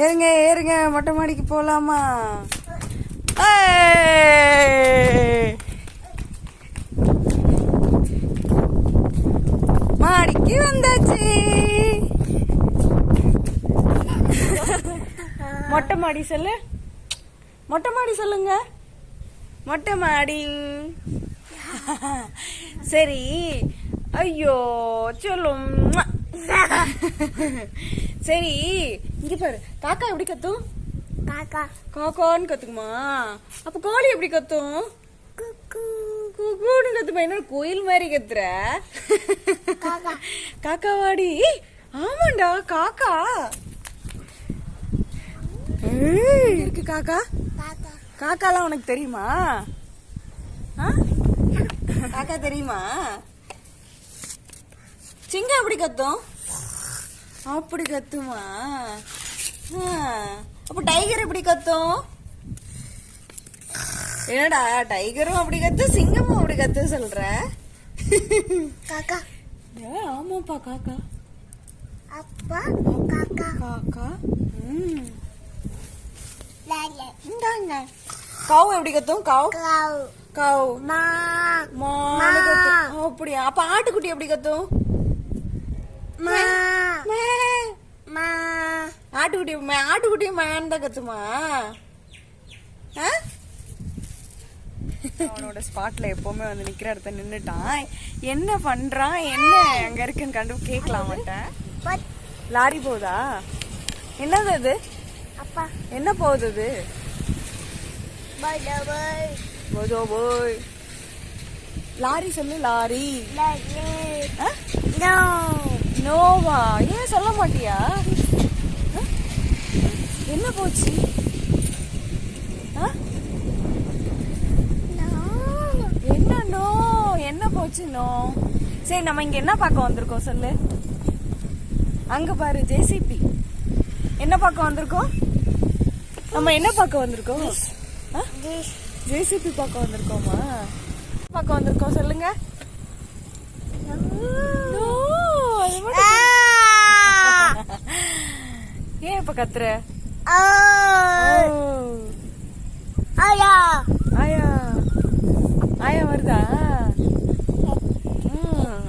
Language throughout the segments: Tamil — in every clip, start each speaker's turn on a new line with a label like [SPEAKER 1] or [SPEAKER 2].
[SPEAKER 1] ஏறுங்க ஏறுங்க, மொட்டை மாடிக்கு போலாமா? மாடிக்கு வந்தாச்சு. மொட்டை மாடி சொல்லு, மொட்டை மாடி சொல்லுங்க. மொட்டை மாடி. சரி, ஐயோ சொல்லும். சரி, இங்க பாரு, காக்கா எப்படி கத்தும்?
[SPEAKER 2] காக்கா
[SPEAKER 1] காக்கான்னு கத்துக்குமா? அப்ப கோழி எப்படி கத்தும்? குக்கூன்னு கத்துமா? என்ன கோயில் மாதிரி கத்துற? காக்காவாடி. ஆமாண்டா, காக்கா இருக்கு. காக்கா காக்காலாம் உனக்கு தெரியுமா? காக்கா தெரியுமா? சிங்கம் எப்படி கத்தும்? அப்படி கத்துமா? அப்ப டைகர் எப்படி கத்தும்? என்னடா, டைகரும் அப்படி கத்து, சிங்கமும் அப்படி கத்து சொல்ற?
[SPEAKER 2] காக்கா.
[SPEAKER 1] ஆமாப்பா, காக்கா.
[SPEAKER 2] அப்பா காக்கா.
[SPEAKER 1] காக்கா.
[SPEAKER 2] இந்தாங்க.
[SPEAKER 1] காவு எப்படி கத்தும்? காவு
[SPEAKER 2] காவ்
[SPEAKER 1] காவு
[SPEAKER 2] மா
[SPEAKER 1] மானு கத்தும். அப்படியா? அப்ப ஆட்டுக்குட்டி எப்படி கத்தும்?
[SPEAKER 2] மா
[SPEAKER 1] மே.
[SPEAKER 2] மா
[SPEAKER 1] ஆட்டுக்குட்டி மேன் தான் கத்துமா? அவனோட ஸ்பாட்ல எப்பவுமே வந்து நிக்கிற இடத்த நின்னுட்டான். என்ன பண்றான், என்ன அங்க இருக்குன்னு கண்டு கேட்கலாம் மாட்டேன். லாரி போகுதா? என்னது அது?
[SPEAKER 2] அப்பா
[SPEAKER 1] என்ன போகுது அது?
[SPEAKER 2] படவை
[SPEAKER 1] போய் லாரி சொல்லு. லாரி.
[SPEAKER 2] நோ
[SPEAKER 1] நோவா? ஏன் சொல்ல மாட்டியா? என்ன போச்சு? என்ன நோ? என்ன போச்சு நோ? சரி, நம்ம இங்க என்ன பார்க்க வந்திருக்கோம் சொல்லு. அங்க பாரு, ஜேசிபி. என்ன பார்க்க வந்திருக்கோம்? நம்ம என்ன பார்க்க வந்திருக்கோம்? ஜேசிபி பார்க்க வந்திருக்கோமா? பார்க்க வந்திருக்கோம் சொல்லுங்க. ஏன் இப்ப கத்துற?
[SPEAKER 2] ஆயா
[SPEAKER 1] ஆயா ஆயா வருதா?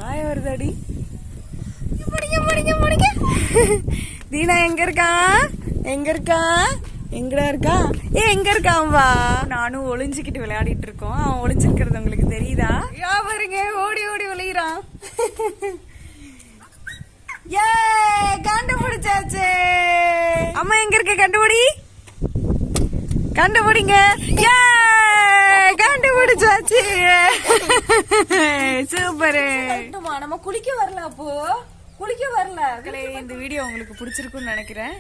[SPEAKER 1] ஆயா வருதாடி? தீனா எங்க இருக்கா? எங்க இருக்கா? எங்கடா இருக்கா? எங்க இருக்கான்? வா. நானும் ஒளிஞ்சுக்கிட்டு விளையாடிட்டு இருக்கோம். அவன் ஒளிஞ்சிருக்கிறது உங்களுக்கு தெரியுதா? பாருங்க, ஓடி ஓடி ஒளிகிறான். ஏ, கண்டுபிடிச்சாச்சு. அம்மா எங்க இருக்க? கண்டுபிடி, கண்டுபிடிங்க. ஏ, கண்டுபிடிச்சாச்சு. சூப்பர். நம்ம குளிக்க வரல. அப்போ குளிக்க வரல. இந்த வீடியோ உங்களுக்கு பிடிச்சிருக்குன்னு நினைக்கிறேன்.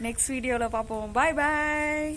[SPEAKER 1] நெக்ஸ்ட் வீடியோல பாப்போம். பாய் பாய்.